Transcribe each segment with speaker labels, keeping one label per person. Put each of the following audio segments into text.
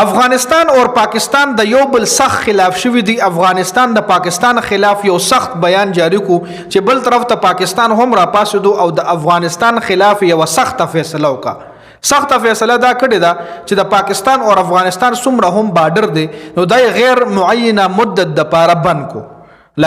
Speaker 1: افغانستان اور پاکستان د یو بل سخت خلاف شوی دی. افغانستان د پاکستان خلاف یو سخت بیان جاری کو چې بل طرف ته پاکستان هم را پاسدو او د افغانستان خلاف یو سخت فیصله وکا. سخت فیصله دا کړی دا چې د پاکستان او افغانستان څومره هم بارډر دی نو دای غیر معینه مدت د پاره بند کو،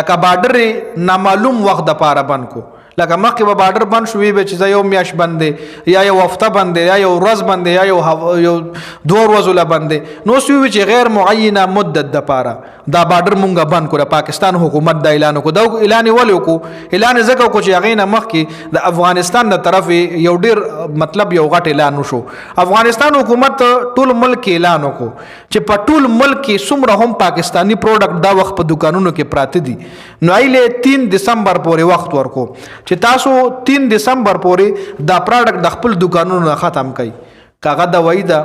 Speaker 1: لکه بارډر نامعلوم وخت د پاره بند کو. لکه مخکې به بارډر بند شوی به چې یو میاش بند دی یا یو هفته بند دی یا یو ورځ بند دی یا یو 2 ورځې لا بند دی، نو سوي چې غیر معینه مدت د پاره دا بارډر مونږه بند کړ. پاکستان حکومت دا اعلان کو، دا اعلان ولې کو؟ اعلان زکه کو چې هغه نه مخکې د افغانستان د طرف یو ډیر مطلب یو غټ اعلان وشو. افغانستان حکومت ټول ملک اعلان وکړو چې په ټول ملک کې څومره هم پاکستانی پروډکټ دا وخت په دکانونو کې پراته دي نو ایله 3 دسمبر پورې وخت ورکو چې تاسو 3 دسمبر پورې دا پروډکټ د خپل دکانونو ختم کړئ. کاغه دوايي ده،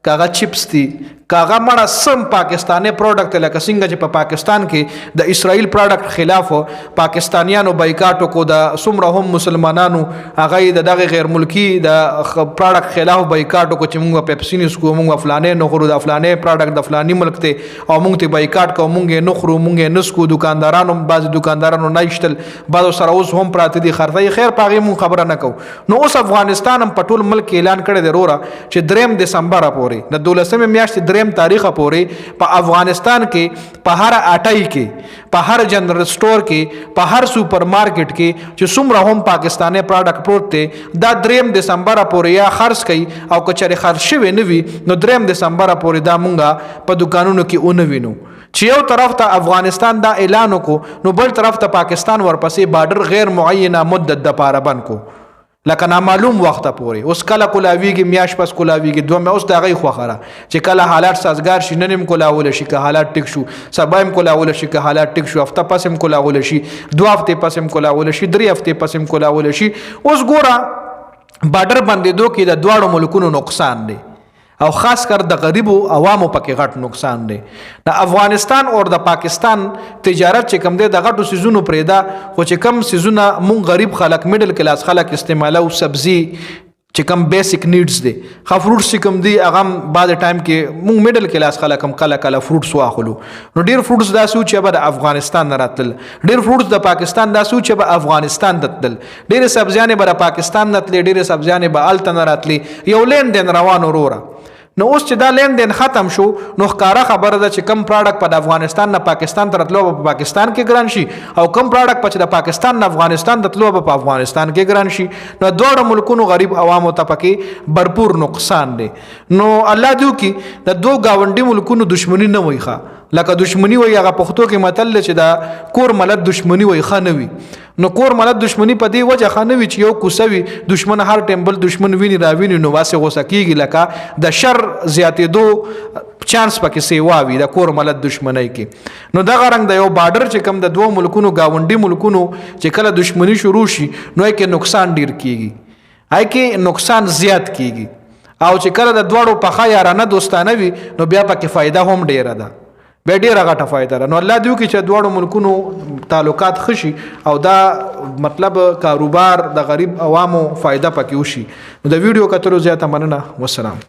Speaker 1: کاغه چپس دي، کاغه مړه سم پاکستانی پروډکټ لکه څنګه چې په پاکستان کې د اسرائیل پروډکټ خلاف پاکستانیانو بایکاټ کو، د څومره هم مسلمانانو هغه د دغه غیر ملکی د پروډکټ خلاف بایکاټ کو چې موږ پیپسي نسکو، موږ فلانه نه خورو، د فلانه پروډکټ د فلاني ملک ته او موږ ته بایکاټ کو، موږ نه خورو، موږ نسکو. دکاندارانو بعض دکاندارانو نایشتل بعض سره اوس هم پراته دي خرڅي خیر پاغي مون خبره نه کو. نو اوس افغانستان هم په ټول ملک اعلان کړی دی وروره چې 3 دسمبر پورې د 12 میاشتې 3 تاریخ پورې په افغانستان کې په هر اټای کې، په هر جنرال سٹور کې، په هر سوپر مارکیټ کې چې څومره هم پاکستانی پروډکټ پروت دی دا 3 دسمبر پورې یا خرڅ کړي او کچره خرڅ شوی نه وي نو 3 دسمبر پورې دا مونږه په دکانونو کې اونوینو. چې یو طرف ته افغانستان دا اعلان وکړو نو بل طرف ته پاکستان ورپسې بارډر غیر معینه مدت د پاره بند کو، لکه نامعلوم وخت پورې. اوس کله کولاویږي میاش پس کولاویږي دوه اوس دا غي خوخره چې کله حالات سازگار شي ننم کولاول شي که حالات ټیک شو، سبایم کولاول شي که حالات ټیک شو، هفته پسم کولاول شي، 2 هفته پسم کولاول شي، 3 هفته پسم کولاول شي. اوس ګوره بارډر بندیدو کې د دواړو ملکونو نقصان دی او خاص کر د غریبو عوامو پکې غټ نقصان دی. د افغانستان او د پاکستان تجارت چې کم دی د غټو سيزونو پرېدا، خو چې کم سيزونه مون غریب خلک میډل کلاس خلک استعمالو، سبزی چې کم بیسیک نیډز دي، خا فروټس چې کم دي هغه بعد ټایم کې مونږ میډل کلاس خلک هم کله فروټس واخلو. نو ډیر فروټس دا سوچ چې به افغانستان نه راتل، ډیر فروټس د پاکستان دا سوچ چې به افغانستان تتل، ډیر سبزیانې به پاکستان نه تل، ډیر سبزیانې به الته نه راتلی. یو لین دین روان وروره. نو اوس چې دا لین دین ختم شو نو ښکارا خبره ده چې کم پروډکټ په افغانستان نه پاکستان ته راتلو په پاکستان کې ګران شي او کم پروډکټ په د پاکستان نه افغانستان ته راتلو په افغانستان کې ګران شي. نو دوه ملکونو غریب عوامو ته پکې भरपूर نقصان دی. نو الله دې کی د دوه گاونډي ملکونو دښمنی نه وایخه، لکه دښمنی وای هغه پښتو کې متل چې دا کور ملت دښمنی وای خانوي. نو کور ملت دښمنی په دې وجه خانوي چې یو کوسوي دښمن هر ټیمبل دښمن ویني راویني نو واسه غوسه کیږي، لکه د شر زیاتېدو چانس پکې سیواوي د کور ملت دښمنۍ کې. نو دغه رنګ د یو بارډر چې کم د دوه ملکونو گاونډي ملکونو چې کله دښمنی شروع شي نو کې نقصان ډیر کیږي، هاي کې نقصان زیات کیږي. او چې کله د دوړو په خا یارانه دوستانه وي نو بیا پکې فائدہ هم ډیره ده، به ډیره غټه فائدہ ده. نو الله دې وکړي چې دوړو ملکونو تعلقات خشي او دا مطلب کاروبار د غریب عوامو فائدہ پکې وشي. نو د ویډیو کتلو زیاته مننه. والسلام.